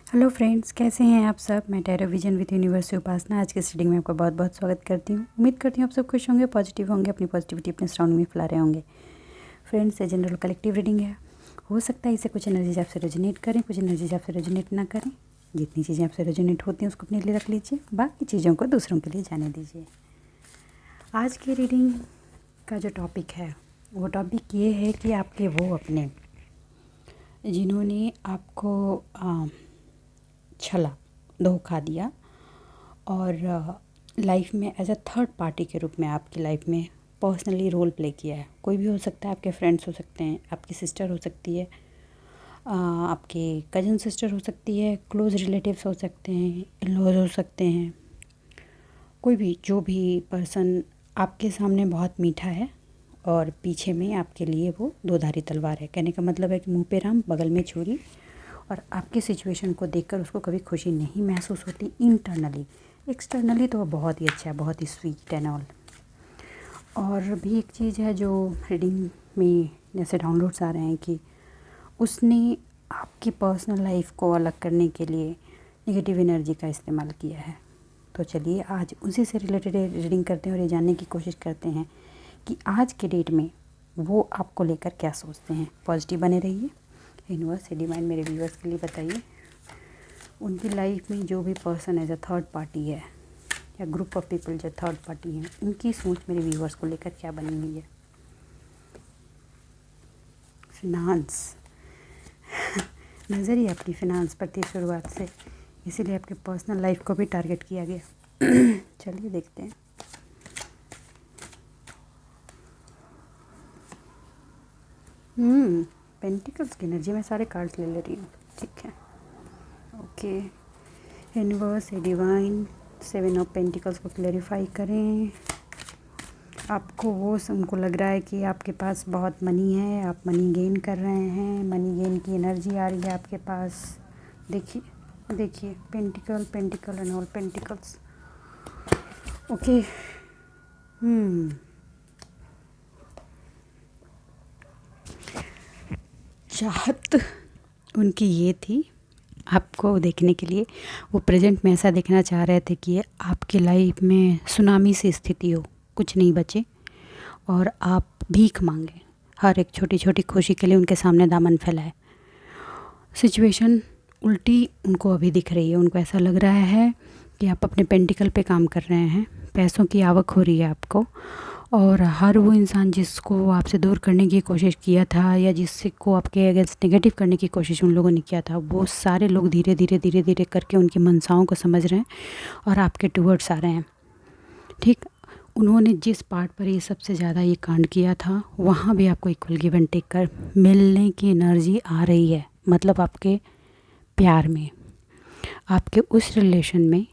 Hello friends, कैसे हैं आप सब। मैं टैरो विजन विद यूनिवर्स से उपासना आज के रीडिंग में आपका बहुत बहुत स्वागत करती हूँ। उम्मीद करती हूँ आप सब खुश होंगे, पॉजिटिव होंगे, अपनी पॉजिटिविटी अपने सराउंडिंग में फैला रहे होंगे। फ्रेंड्स, ये जनरल कलेक्टिव रीडिंग है। हो सकता है इसे कुछ एनर्जीज आपसे रेजोनेट करें, कुछ एनर्जीज आपसे रेजोनेट ना करें। जितनी चीज़ें आपसे रेजोनेट होती हैं उसको अपने लिए रख लीजिए, बाकी चीज़ों को दूसरों के लिए जाने दीजिए। आज की रीडिंग का जो टॉपिक है वो टॉपिक ये है कि आपके वो अपने जिन्होंने आपको छला धोखा दिया और लाइफ में एज अ थर्ड पार्टी के रूप में आपकी लाइफ में पर्सनली रोल प्ले किया है। कोई भी हो सकता है, आपके फ्रेंड्स हो सकते हैं, आपकी सिस्टर हो सकती है, आपके कज़न सिस्टर हो सकती है, क्लोज़ रिलेटिव्स हो सकते हैं, इन-लॉज हो सकते हैं। कोई भी जो भी पर्सन आपके सामने बहुत मीठा है और पीछे में आपके लिए वो दो-धारी तलवार है। कहने का मतलब है कि मुँह पे राम बगल में छुरी। और आपकी सिचुएशन को देखकर उसको कभी खुशी नहीं महसूस होती इंटरनली। एक्सटर्नली तो वो बहुत ही अच्छा है, बहुत ही स्वीट एंड ऑल। और भी एक चीज़ है जो रीडिंग में जैसे डाउनलोड्स आ रहे हैं कि उसने आपकी पर्सनल लाइफ को अलग करने के लिए नेगेटिव एनर्जी का इस्तेमाल किया है। तो चलिए आज उसी से रिलेटेड रीडिंग करते हैं और ये जानने की कोशिश करते हैं कि आज के डेट में वो आपको लेकर क्या सोचते हैं। पॉजिटिव बने रहिए। यूनिवर्स डिवाइन मेरे व्यूअर्स के लिए बताइए, उनकी लाइफ में जो भी person as a third party है या ग्रुप ऑफ पीपल जो थर्ड पार्टी हैं, उनकी सोच मेरे व्यूअर्स को लेकर क्या बनी हुई है। फिनांस नज़र ही आपकी फिनांस पर थी शुरुआत से, इसीलिए आपके पर्सनल लाइफ को भी टारगेट किया गया। चलिए देखते हैं। पेंटिकल्स की एनर्जी में सारे कार्ड्स ले रही हूँ, ठीक है। Okay, universe divine 7 of pentacles को क्लैरिफाई करें। आपको वो उनको लग रहा है कि आपके पास बहुत मनी है, आप मनी गेन कर रहे हैं, मनी गेन की एनर्जी आ रही है आपके पास। देखिए pentacle and all pentacles. Okay, चाहत उनकी ये थी आपको देखने के लिए, वो प्रेजेंट में ऐसा देखना चाह रहे थे कि आपकी लाइफ में सुनामी सी स्थिति हो, कुछ नहीं बचे और आप भीख मांगे। हर एक छोटी छोटी खुशी के लिए उनके सामने दामन फैलाए। सिचुएशन उल्टी उनको अभी दिख रही है। उनको ऐसा लग रहा है कि आप अपने पेंटिकल पे काम कर रहे हैं, पैसों की आवक हो रही है आपको, और हर वो इंसान जिसको आपसे दूर करने की कोशिश किया था या जिसको आपके अगेंस्ट नेगेटिव करने की कोशिश उन लोगों ने किया था, वो सारे लोग धीरे धीरे करके उनकी मंशाओं को समझ रहे हैं और आपके टूवर्ड्स आ रहे हैं। ठीक, उन्होंने जिस पार्ट पर ये सबसे ज़्यादा ये कांड किया था वहाँ भी आपको इक्वल गिव एंड टेक कर मिलने की एनर्जी आ रही है। मतलब आपके प्यार में, आपके उस रिलेशन में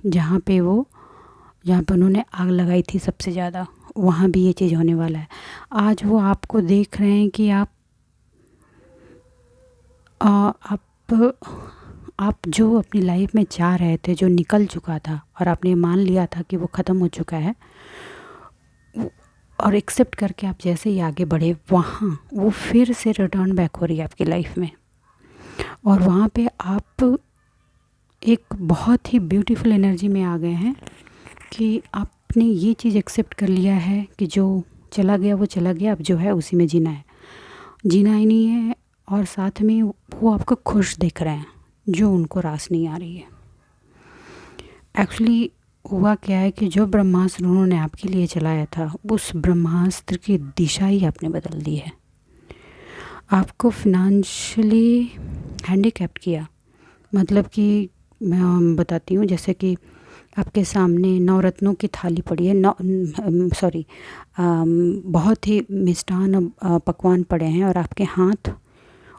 जहाँ पे उन्होंने आग लगाई थी सबसे ज़्यादा, वहाँ भी ये चीज़ होने वाला है। आज वो आपको देख रहे हैं कि आप जो अपनी लाइफ में चाह रहे थे, जो निकल चुका था और आपने मान लिया था कि वो ख़त्म हो चुका है, और एक्सेप्ट करके आप जैसे ही आगे बढ़े, वहाँ वो फिर से रिटर्न बैक हो रही है आपकी लाइफ में। और वहाँ पे आप एक बहुत ही ब्यूटीफुल एनर्जी में आ गए हैं कि आपने ये चीज़ एक्सेप्ट कर लिया है कि जो चला गया वो चला गया, अब जो है उसी में जीना है, जीना ही नहीं है। और साथ में वो आपको खुश देख रहे हैं, जो उनको रास नहीं आ रही है। एक्चुअली हुआ क्या है कि जो ब्रह्मास्त्र उन्होंने आपके लिए चलाया था, उस ब्रह्मास्त्र की दिशा ही आपने बदल दी है। आपको फिनेंशियली हैंडीकैप्ट किया। मतलब कि मैं बताती हूँ, जैसे कि आपके सामने नवरत्नों की थाली पड़ी है, बहुत ही मिष्ठान पकवान पड़े हैं और आपके हाथ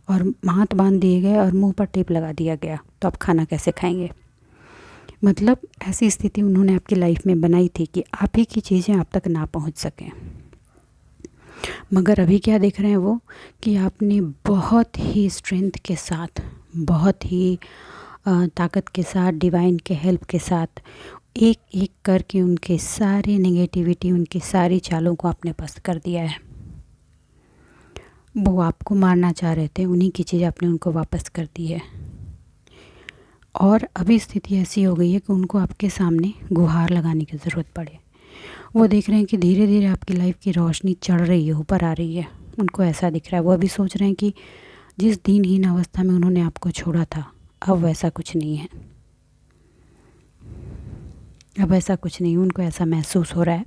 बांध दिए गए और मुंह पर टेप लगा दिया गया, तो आप खाना कैसे खाएंगे। मतलब ऐसी स्थिति उन्होंने आपकी लाइफ में बनाई थी कि आप ही की चीज़ें आप तक ना पहुंच सकें। मगर अभी क्या देख रहे हैं वो कि आपने बहुत ही स्ट्रेंथ के साथ, बहुत ही ताकत के साथ, डिवाइन के हेल्प के साथ एक एक करके उनके सारे नेगेटिविटी, उनकी सारी चालों को आपने पस्त कर दिया है। वो आपको मारना चाह रहे थे, उन्हीं की चीज़ आपने उनको वापस कर दी है। और अभी स्थिति ऐसी हो गई है कि उनको आपके सामने गुहार लगाने की ज़रूरत पड़े। वो देख रहे हैं कि धीरे धीरे आपकी लाइफ की रोशनी चढ़ रही है, ऊपर आ रही है, उनको ऐसा दिख रहा है। वो अभी सोच रहे हैं कि जिस दिनहीन अवस्था में उन्होंने आपको छोड़ा था, अब वैसा कुछ नहीं है, अब ऐसा कुछ नहीं। उनको ऐसा महसूस हो रहा है,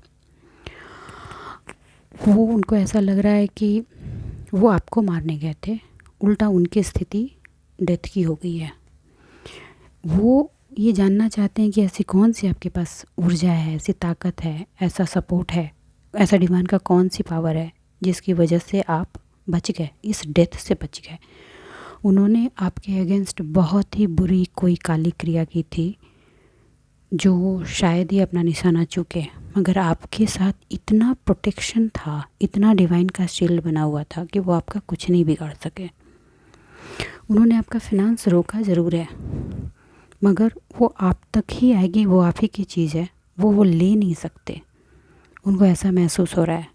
वो उनको ऐसा लग रहा है कि वो आपको मारने गए थे, उल्टा उनकी स्थिति डेथ की हो गई है। वो ये जानना चाहते हैं कि ऐसी कौन सी आपके पास ऊर्जा है, ऐसी ताकत है, ऐसा सपोर्ट है, ऐसा डिवाइन का कौन सी पावर है जिसकी वजह से आप बच गए, इस डेथ से बच गए। उन्होंने आपके अगेंस्ट बहुत ही बुरी कोई काली क्रिया की थी जो शायद ही अपना निशाना चूके, मगर आपके साथ इतना प्रोटेक्शन था, इतना डिवाइन का शील्ड बना हुआ था कि वो आपका कुछ नहीं बिगाड़ सके। उन्होंने आपका फिनांस रोका ज़रूर है, मगर वो आप तक ही आएगी, वो आप ही की चीज़ है, वो ले नहीं सकते। उनको ऐसा महसूस हो रहा है।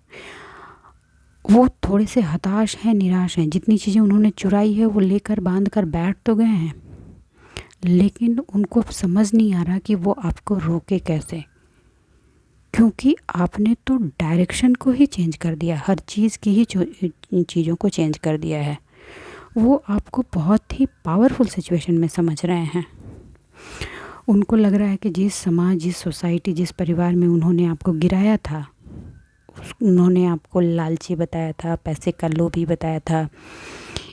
वो थोड़े से हताश हैं, निराश हैं। जितनी चीज़ें उन्होंने चुराई है वो लेकर बांध कर बैठ तो गए हैं, लेकिन उनको अब समझ नहीं आ रहा कि वो आपको रोके कैसे, क्योंकि आपने तो डायरेक्शन को ही चेंज कर दिया, हर चीज़ की ही चीज़ों को चेंज कर दिया है। वो आपको बहुत ही पावरफुल सिचुएशन में समझ रहे हैं। उनको लग रहा है कि जिस समाज, जिस सोसाइटी, जिस परिवार में उन्होंने आपको गिराया था, उन्होंने आपको लालची बताया था, पैसे का लोभी बताया था,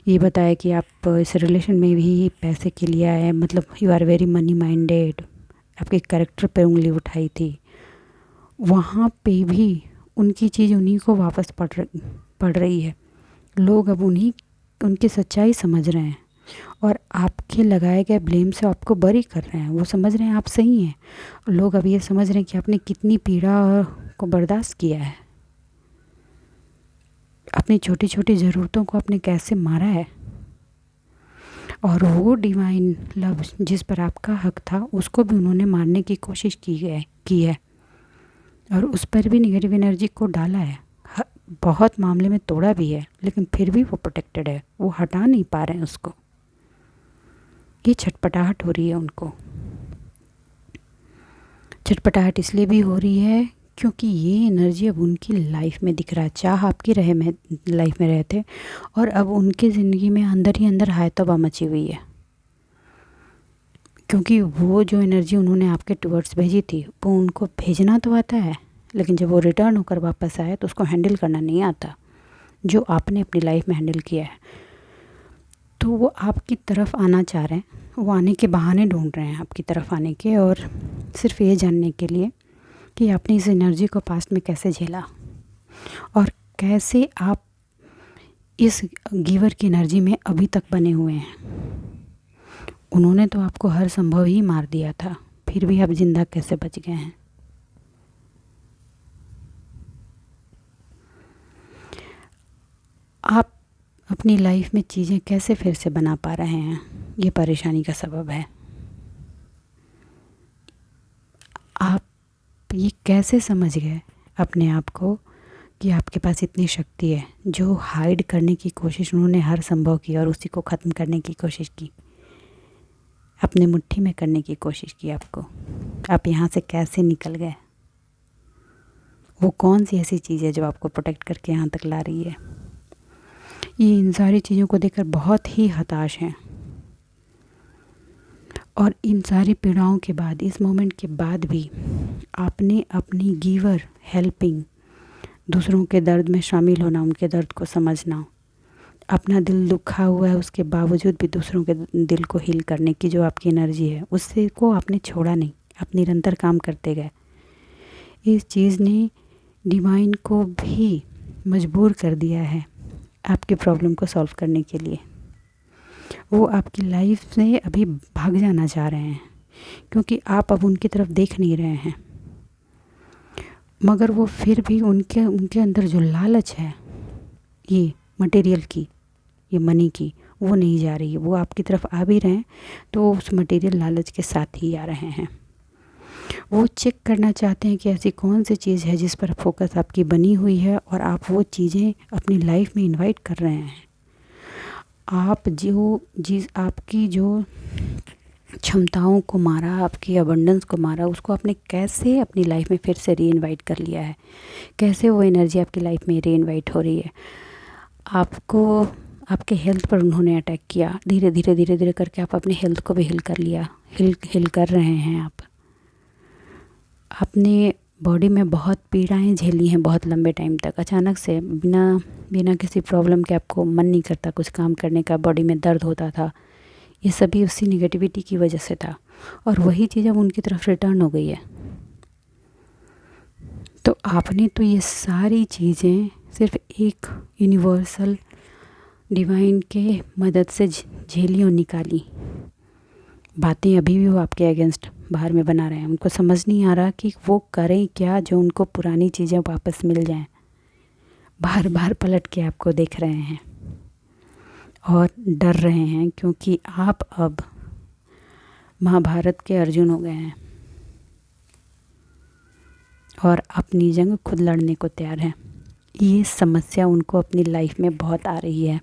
ये बताया कि आप इस रिलेशन में भी पैसे के लिए आए, मतलब you are very money minded, आपके कैरेक्टर पे उंगली उठाई थी, वहाँ पे भी उनकी चीज़ उन्हीं को वापस पड़ रही है। लोग अब उनकी सच्चाई समझ रहे हैं और आपके लगाए गए ब्लेम से आपको बरी कर रहे हैं। वो समझ रहे हैं आप सही हैं। लोग अब ये समझ रहे हैं कि आपने कितनी पीड़ा को बर्दाश्त किया है, अपनी छोटी छोटी ज़रूरतों को आपने कैसे मारा है, और वो डिवाइन लव जिस पर आपका हक था उसको भी उन्होंने मारने की कोशिश की है और उस पर भी नेगेटिव एनर्जी को डाला है। बहुत मामले में तोड़ा भी है, लेकिन फिर भी वो प्रोटेक्टेड है, वो हटा नहीं पा रहे हैं उसको। ये छटपटाहट हो रही है उनको। छटपटाहट इसलिए भी हो रही है क्योंकि ये एनर्जी अब उनकी लाइफ में दिख रहा है। चाह आपकी लाइफ में रहे थे और अब उनकी ज़िंदगी में अंदर ही अंदर हाय तौबा मची हुई है, क्योंकि वो जो एनर्जी उन्होंने आपके टुवर्ड्स भेजी थी वो उनको भेजना तो आता है, लेकिन जब वो रिटर्न होकर वापस आए तो उसको हैंडल करना नहीं आता, जो आपने अपनी लाइफ में हैंडल किया है। तो वो आपकी तरफ आना चाह रहे हैं, वो आने के बहाने ढूंढ रहे हैं आपकी तरफ आने के, और सिर्फ ये जानने के लिए कि आपने इस एनर्जी को पास्ट में कैसे झेला और कैसे आप इस गिवर की एनर्जी में अभी तक बने हुए हैं। उन्होंने तो आपको हर संभव ही मार दिया था, फिर भी आप जिंदा कैसे बच गए हैं। आप अपनी लाइफ में चीज़ें कैसे फिर से बना पा रहे हैं, ये परेशानी का सबब है। आप ये कैसे समझ गए अपने आप को कि आपके पास इतनी शक्ति है, जो हाइड करने की कोशिश उन्होंने हर संभव की और उसी को ख़त्म करने की कोशिश की, अपने मुट्ठी में करने की कोशिश की आपको। आप यहाँ से कैसे निकल गए? वो कौन सी ऐसी चीज़ है जो आपको प्रोटेक्ट करके यहाँ तक ला रही है? ये इन सारी चीज़ों को देखकर बहुत ही हताश हैं, और इन सारी पीड़ाओं के बाद, इस मोमेंट के बाद भी आपने अपनी गिवर, हेल्पिंग, दूसरों के दर्द में शामिल होना, उनके दर्द को समझना, अपना दिल दुखा हुआ है उसके बावजूद भी दूसरों के दिल को हील करने की जो आपकी एनर्जी है, उससे को आपने छोड़ा नहीं, आप निरंतर काम करते गए। इस चीज़ ने डिवाइन को भी मजबूर कर दिया है आपकी प्रॉब्लम को सॉल्व करने के लिए। वो आपकी लाइफ से अभी भाग जाना चाह रहे हैं, क्योंकि आप अब उनकी तरफ देख नहीं रहे हैं, मगर वो फिर भी उनके अंदर जो लालच है, ये मटेरियल की, ये मनी की, वो नहीं जा रही है। वो आपकी तरफ आ भी रहे हैं तो उस मटेरियल लालच के साथ ही आ रहे हैं। वो चेक करना चाहते हैं कि ऐसी कौन सी चीज़ है जिस पर फोकस आपकी बनी हुई है और आप वो चीज़ें अपनी लाइफ में इनवाइट कर रहे हैं। आप जो चीज़, आपकी जो क्षमताओं को मारा, आपकी अबंडेंस को मारा, उसको आपने कैसे अपनी लाइफ में फिर से रीइनवाइट कर लिया है, कैसे वो एनर्जी आपकी लाइफ में रीइनवाइट हो रही है। आपको आपके हेल्थ पर उन्होंने अटैक किया, धीरे धीरे धीरे धीरे करके आप अपने हेल्थ को भी हील कर लिया, हील कर रहे हैं आप। अपने बॉडी में बहुत पीड़ाएं झेली हैं बहुत लंबे टाइम तक। अचानक से बिना किसी प्रॉब्लम के आपको मन नहीं करता कुछ काम करने का, बॉडी में दर्द होता था, ये सभी उसी नेगेटिविटी की वजह से था। और वही चीज़ अब उनकी तरफ रिटर्न हो गई है। तो आपने तो ये सारी चीज़ें सिर्फ एक यूनिवर्सल डिवाइन के मदद से झेली और निकाली। बातें अभी भी वो आपके अगेंस्ट बाहर में बना रहे हैं। उनको समझ नहीं आ रहा कि वो करें क्या जो उनको पुरानी चीज़ें वापस मिल जाएं। बार बार पलट के आपको देख रहे हैं और डर रहे हैं, क्योंकि आप अब महाभारत के अर्जुन हो गए हैं और अपनी जंग खुद लड़ने को तैयार हैं। ये समस्या उनको अपनी लाइफ में बहुत आ रही है।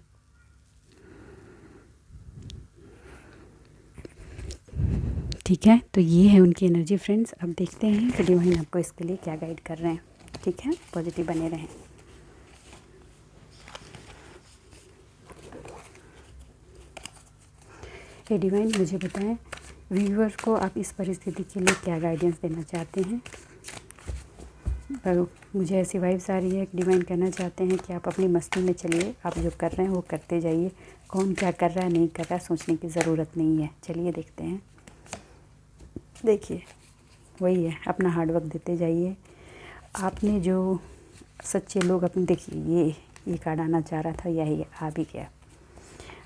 ठीक है, तो ये है उनकी एनर्जी फ्रेंड्स। अब देखते हैं कि डिवाइन आपको इसके लिए क्या गाइड कर रहे हैं। ठीक है, पॉजिटिव बने रहें। ये डिवाइन मुझे बताएं व्यूअर्स को आप इस परिस्थिति के लिए क्या गाइडेंस देना चाहते हैं। पर मुझे ऐसी वाइब्स आ रही है कि डिवाइन कहना चाहते हैं कि आप अपनी मस्ती में चलिए, आप जो कर रहे हैं वो करते जाइए। कौन क्या कर रहा है नहीं कर रहा है सोचने की ज़रूरत नहीं है। चलिए देखते हैं। देखिए वही है, अपना हार्ड वर्क देते जाइए। आपने जो सच्चे लोग अपने, देखिए ये कार्ड आना चाह रहा था, यही आ भी गया।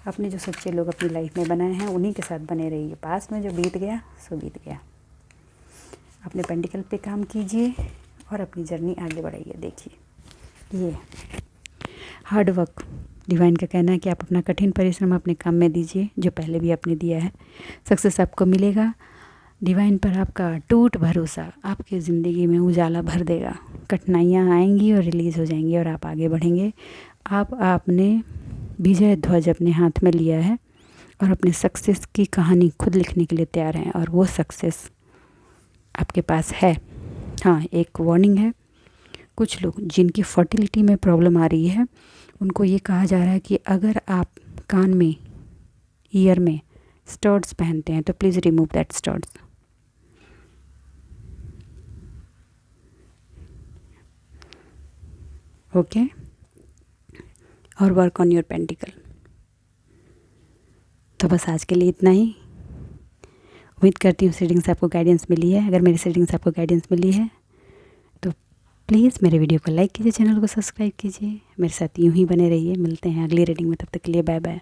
अपने जो सच्चे लोग अपनी लाइफ में बनाए हैं उन्हीं के साथ बने रहिए। पास्ट में जो बीत गया सो बीत गया। अपने पेंटिकल पे काम कीजिए और अपनी जर्नी आगे बढ़ाइए। देखिए ये हार्ड वर्क, डिवाइन का कहना है कि आप अपना कठिन परिश्रम अपने काम में दीजिए जो पहले भी आपने दिया है। सक्सेस आपको मिलेगा। डिवाइन पर आपका अटूट भरोसा आपकी ज़िंदगी में उजाला भर देगा। कठिनाइयाँ आएंगी और रिलीज़ हो जाएंगी और आप आगे बढ़ेंगे। आपने विजय ध्वज अपने हाथ में लिया है और अपने सक्सेस की कहानी खुद लिखने के लिए तैयार हैं और वो सक्सेस आपके पास है। हाँ, एक वार्निंग है, कुछ लोग जिनकी फर्टिलिटी में प्रॉब्लम आ रही है उनको ये कहा जा रहा है कि अगर आप कान में, ईयर में स्टड्स पहनते हैं तो please remove that studs. Okay, और वर्क ऑन योर पेंटिकल। तो बस आज के लिए इतना ही। उम्मीद करती हूँ रीडिंग से आपको गाइडेंस मिली है। अगर मेरी रीडिंग से आपको गाइडेंस मिली है तो प्लीज़ मेरे वीडियो को लाइक कीजिए, चैनल को सब्सक्राइब कीजिए, मेरे साथ यूँ ही बने रहिए। मिलते हैं अगली रीडिंग में, तब तक के लिए बाय बाय।